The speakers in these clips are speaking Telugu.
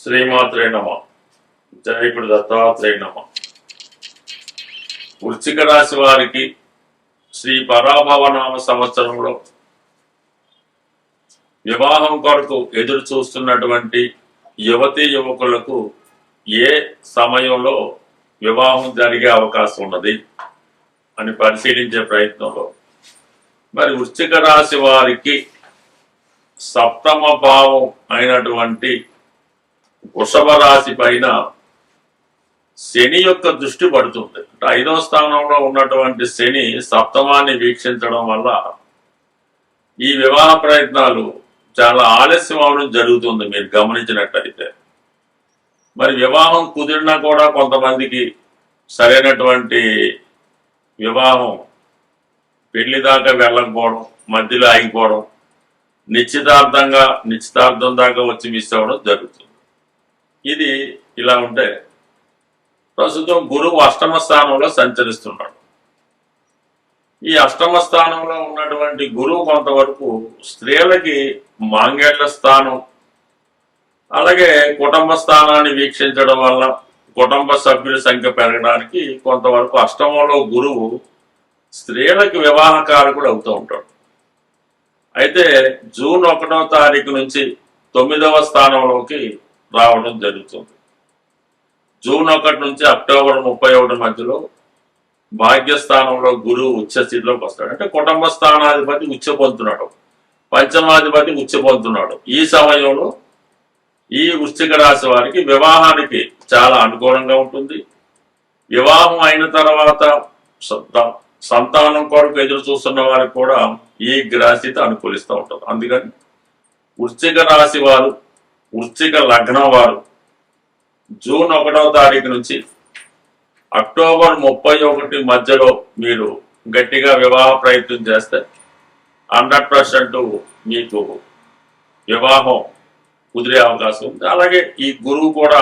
శ్రీమాత్రే నమ. జయకుడు దత్తాత్రేయ నమ. వృశ్చిక రాశి వారికి శ్రీ పరాభవనామ సంవత్సరంలో వివాహం కొరకు ఎదురు చూస్తున్నటువంటి యువతీ యువకులకు ఏ సమయంలో వివాహం జరిగే అవకాశం ఉన్నది అని పరిశీలించే ప్రయత్నంలో మరి వృశ్చిక రాశి వారికి సప్తమ భావం అయినటువంటి వృషభ రాశి పైన శని యొక్క దృష్టి పడుతుంది. అంటే 5వ స్థానంలో ఉన్నటువంటి శని సప్తమాన్ని వీక్షించడం వల్ల ఈ వివాహ ప్రయత్నాలు చాలా ఆలస్యం అవడం జరుగుతుంది. మీరు గమనించినట్లయితే మరి వివాహం కుదిరినా కూడా కొంతమందికి సరైనటువంటి వివాహం పెళ్లి దాకా వెళ్ళకపోవడం, మధ్యలో ఆగిపోవడం, నిశ్చితార్థం దాకా వచ్చి మిస్ అవ్వడం జరుగుతుంది. ఇది ఇలా ఉంటే ప్రస్తుతం గురువు అష్టమ స్థానంలో సంచరిస్తున్నాడు. ఈ అష్టమ స్థానంలో ఉన్నటువంటి గురువు కొంతవరకు స్త్రీలకి మాంగళ్య స్థానం, అలాగే కుటుంబ స్థానాన్ని వీక్షించడం వల్ల కుటుంబ సభ్యుల సంఖ్య పెరగడానికి కొంతవరకు అష్టమంలో గురువు స్త్రీలకు వివాహకారకుడు అవుతూ ఉంటాడు. అయితే జూన్ 1వ తారీఖు నుంచి 9వ స్థానంలోకి రావడం జరుగుతుంది. జూన్ 1 నుంచి అక్టోబర్ 31 మధ్యలో భాగ్యస్థానంలో గురువు ఉచ్చ స్థితిలోకి వస్తాడు. అంటే కుటుంబ స్థానాధిపతి ఉచ్చ పొందుతున్నాడు, పంచమాధిపతి ఉచ్చ పొందుతున్నాడు. ఈ సమయంలో ఈ వృశ్చిక రాశి వారికి వివాహానికి చాలా అనుకూలంగా ఉంటుంది. వివాహం అయిన తర్వాత సంతానం కొరకు ఎదురు చూస్తున్న వారికి కూడా ఈ గ్రహస్థితి అనుకూలిస్తూ ఉంటుంది. అందుకని వృశ్చిక రాశి వారు, వృశ్చిక లగ్నం వారు జూన్ 1వ తారీఖు నుంచి అక్టోబర్ 31 మధ్యలో మీరు గట్టిగా వివాహ ప్రయత్నం చేస్తే 100% మీకు వివాహం కుదిరే అవకాశం ఉంది. అలాగే ఈ గురువు కూడా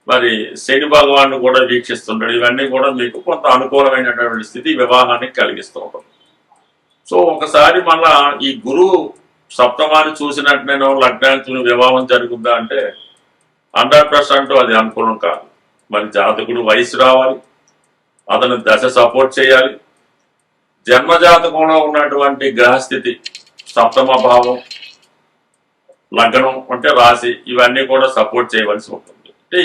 మరి శని భగవాన్ని కూడా వీక్షిస్తుంటాడు. ఇవన్నీ కూడా మీకు కొంత అనుకూలమైనటువంటి స్థితి వివాహాన్ని కలిగిస్తూ ఉంటుంది. సో ఒకసారి మళ్ళా ఈ గురువు సప్తమాన్ని చూసినట్టునే లగ్నానికి వివాహం జరుగుద్దా అంటే 100% అది అనుకూలం కాదు. మరి జాతకుడు వయసు రావాలి, అతను దశ సపోర్ట్ చేయాలి. జన్మజాతకంలో ఉన్నటువంటి గ్రహస్థితి, సప్తమ భావం, లగ్నం అంటే రాశి, ఇవన్నీ కూడా సపోర్ట్ చేయవలసి ఉంటుంది. అంటే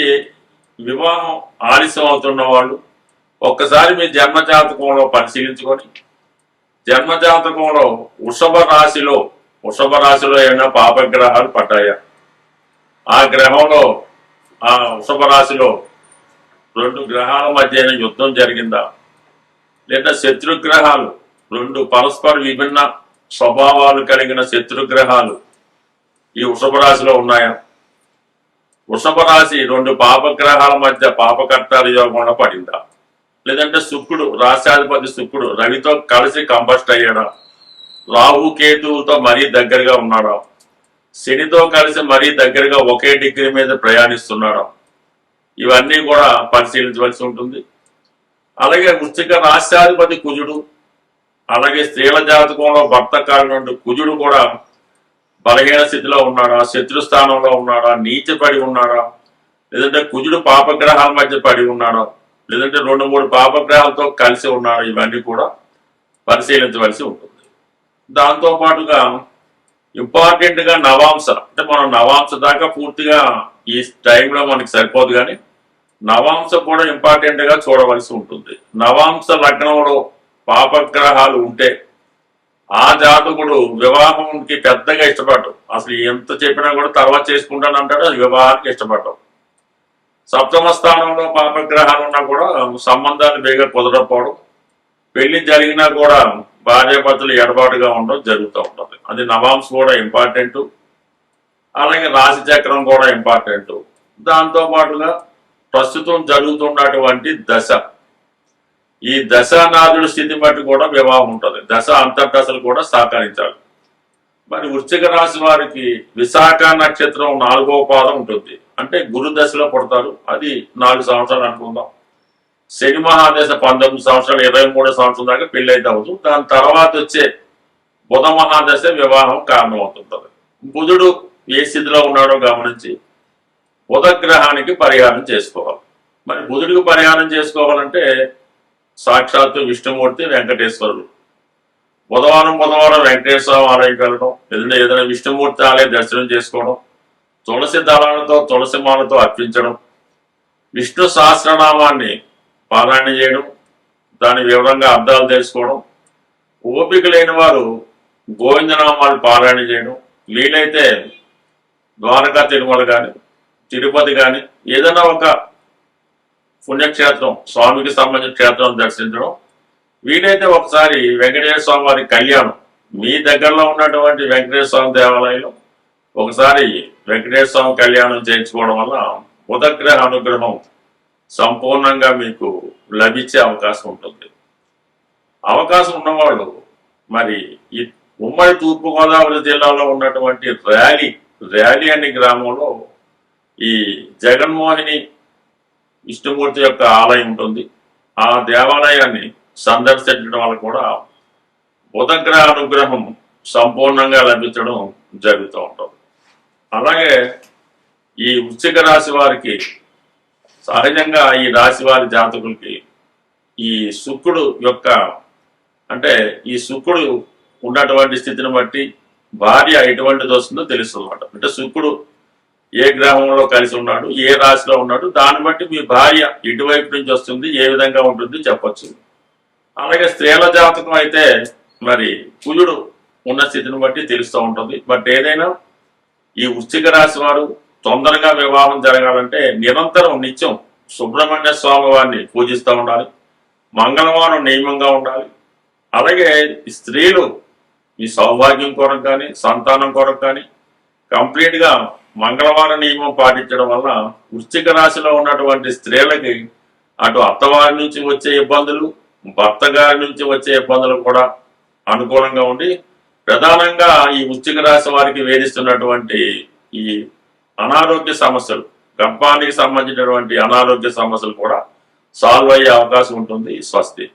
వివాహం ఆలస్యం అవుతున్న వాళ్ళు ఒక్కసారి మీ జన్మజాతకంలో పరిశీలించుకొని, జన్మజాతకంలో వృషభ రాశిలో ఏమైనా పాపగ్రహాలు పడ్డాయా, ఆ గ్రహంలో ఆ వృషభ రాశిలో 2 గ్రహాల మధ్య యుద్ధం జరిగిందా, లేదా శత్రుగ్రహాలు 2 పరస్పర విభిన్న స్వభావాలు కలిగిన శత్రుగ్రహాలు ఈ వృషభ రాశిలో ఉన్నాయా, వృషభ రాశి 2 పాపగ్రహాల మధ్య పాపకర్తాల యోగంలో పడిందా, లేదంటే శుక్రుడు రాశ్యాధిపతి శుక్రుడు రవితో కలిసి కంబస్ట్ అయ్యాడా, రాహు కేతువుతో మరీ దగ్గరగా ఉన్నాడా, శనితో కలిసి మరీ దగ్గరగా ఒకే డిగ్రీ మీద ప్రయాణిస్తున్నాడా, ఇవన్నీ కూడా పరిశీలించవలసి ఉంటుంది. అలాగే వృశ్చిక రాశ్యాధిపతి కుజుడు, అలాగే స్త్రీల జాతకంలో భర్త కారణం కుజుడు కూడా బలహీన స్థితిలో ఉన్నాడా, శత్రుస్థానంలో ఉన్నాడా, నీచపడి ఉన్నాడా, లేదంటే కుజుడు పాపగ్రహాల మధ్య పడి ఉన్నాడా, లేదంటే 2-3 పాపగ్రహాలతో కలిసి ఉన్నాడా, ఇవన్నీ కూడా పరిశీలించవలసి ఉంటుంది. దాంతో పాటుగా ఇంపార్టెంట్ గా నవాంశ, అంటే మనం నవాంశ దాకా పూర్తిగా ఈ టైంలో మనకి సరిపోదు, కానీ నవాంశ కూడా ఇంపార్టెంట్ గా చూడవలసి ఉంటుంది. నవాంశ లగ్నంలో పాపగ్రహాలు ఉంటే ఆ జాతకుడు వివాహానికి పెద్దగా ఇష్టపడ్డాడు. అసలు ఎంత చెప్పినా కూడా తర్వాత చేసుకుంటాను అంటాడు, అది వివాహానికి ఇష్టపడ్డాడు. సప్తమ స్థానంలో పాపగ్రహాలు ఉన్నా కూడా సంబంధాలు బేగా కుదరకపోవడం, పెళ్లి జరిగినా కూడా భార్యాభర్తలు ఎడబాటుగా ఉండడం జరుగుతూ ఉంటుంది. అది నవాంశ కూడా ఇంపార్టెంట్, అలాగే రాశి చక్రం కూడా ఇంపార్టెంట్. దాంతో పాటుగా ప్రస్తుతం జరుగుతున్నటువంటి దశ, ఈ దశానాథుడి స్థితి బట్టి కూడా వివాహం ఉంటుంది. దశ అంతర్దశలు కూడా సహకరించాలి. మరి వృశ్చిక రాశి వారికి విశాఖ నక్షత్రం 4వ పాదం ఉంటుంది. అంటే గురు దశలో పుడతారు, అది 4 సంవత్సరాలు అనుకుందాం. శని మహాదశ 19 సంవత్సరాలు 23 సంవత్సరం దాకా పెళ్లి అయితే అవుతుంది. దాని తర్వాత వచ్చే బుధ మహాదశ వివాహం కారణమవుతుంటుంది. బుధుడు ఏ స్థితిలో ఉన్నాడో గమనించి బుధగ్రహానికి పరిహారం చేసుకోవాలి. మరి బుధుడికి పరిహారం చేసుకోవాలంటే సాక్షాత్తు విష్ణుమూర్తి వెంకటేశ్వరుడు. బుధవారం వెంకటేశ్వర ఆలయం వెళ్ళడం, లేదంటే ఏదైనా విష్ణుమూర్తి ఆలయ దర్శనం చేసుకోవడం, తులసి దళాలతో తులసి మాలతో అర్పించడం, విష్ణు సహస్రనామాన్ని పారాయణ చేయడం, దాని వివరంగా అర్థాలు తెలుసుకోవడం, ఓపిక లేని వారు గోవిందనామాలు పారాయణ చేయడం, వీలైతే ద్వారకా తిరుమల కానీ తిరుపతి కానీ ఏదైనా ఒక పుణ్యక్షేత్రం స్వామికి సంబంధించిన క్షేత్రం దర్శించడం, వీలైతే ఒకసారి వెంకటేశ్వర స్వామి వారి కళ్యాణం మీ దగ్గరలో ఉన్నటువంటి వెంకటేశ్వర స్వామి దేవాలయంలో ఒకసారి వెంకటేశ్వర స్వామి కళ్యాణం చేయించుకోవడం వల్ల బుధగ్రహ అనుగ్రహం సంపూర్ణంగా మీకు లభించే అవకాశం ఉంటుంది. అవకాశం ఉన్నవాళ్ళు మరి ఈ ఉమ్మడి తూర్పుగోదావరి జిల్లాలో ఉన్నటువంటి ర్యాలీ అనే గ్రామంలో ఈ జగన్మోహిని విష్ణుమూర్తి యొక్క ఆలయం ఉంటుంది. ఆ దేవాలయాన్ని సందర్శించడం వల్ల కూడా బుధగ్రహ అనుగ్రహం సంపూర్ణంగా లభించడం జరుగుతూ ఉంటుంది. అలాగే ఈ వృశ్చిక రాశి వారికి సహజంగా ఈ రాశి వారి జాతకులకి ఈ శుక్రుడు యొక్క అంటే ఈ శుక్రుడు ఉన్నటువంటి స్థితిని బట్టి భార్య ఎటువంటిది వస్తుందో తెలుస్తుంది అన్నమాట. అంటే శుక్రుడు ఏ గ్రహంలో కలిసి ఉన్నాడు, ఏ రాశిలో ఉన్నాడు, దాన్ని బట్టి మీ భార్య ఇటువైపు నుంచి వస్తుంది, ఏ విధంగా ఉంటుంది చెప్పచ్చు. అలాగే స్త్రీల జాతకం అయితే మరి కుజుడు ఉన్న స్థితిని బట్టి తెలుస్తూ ఉంటుంది. బట్ ఏదైనా ఈ వృశ్చిక రాశి వారు తొందరగా వివాహం జరగాలంటే నిరంతరం నిత్యం సుబ్రహ్మణ్య స్వామి వారిని పూజిస్తూ ఉండాలి, మంగళవారం నియమంగా ఉండాలి. అలాగే స్త్రీలు ఈ సౌభాగ్యం కొరకు కానీ సంతానం కొరకు కానీ కంప్లీట్గా మంగళవారం నియమం పాటించడం వల్ల వృశ్చిక రాశిలో ఉన్నటువంటి స్త్రీలకి అటు అత్తవారి నుంచి వచ్చే ఇబ్బందులు, భర్త గారి నుంచి వచ్చే ఇబ్బందులు కూడా అనుకూలంగా ఉండి ప్రధానంగా ఈ వృశ్చిక రాశి వారికి వేధిస్తున్నటువంటి ఈ అనారోగ్య సమస్యలు, గర్భానికి సంబంధించినటువంటి అనారోగ్య సమస్యలు కూడా సాల్వ్ అయ్యే అవకాశం ఉంటుంది. స్వస్తి.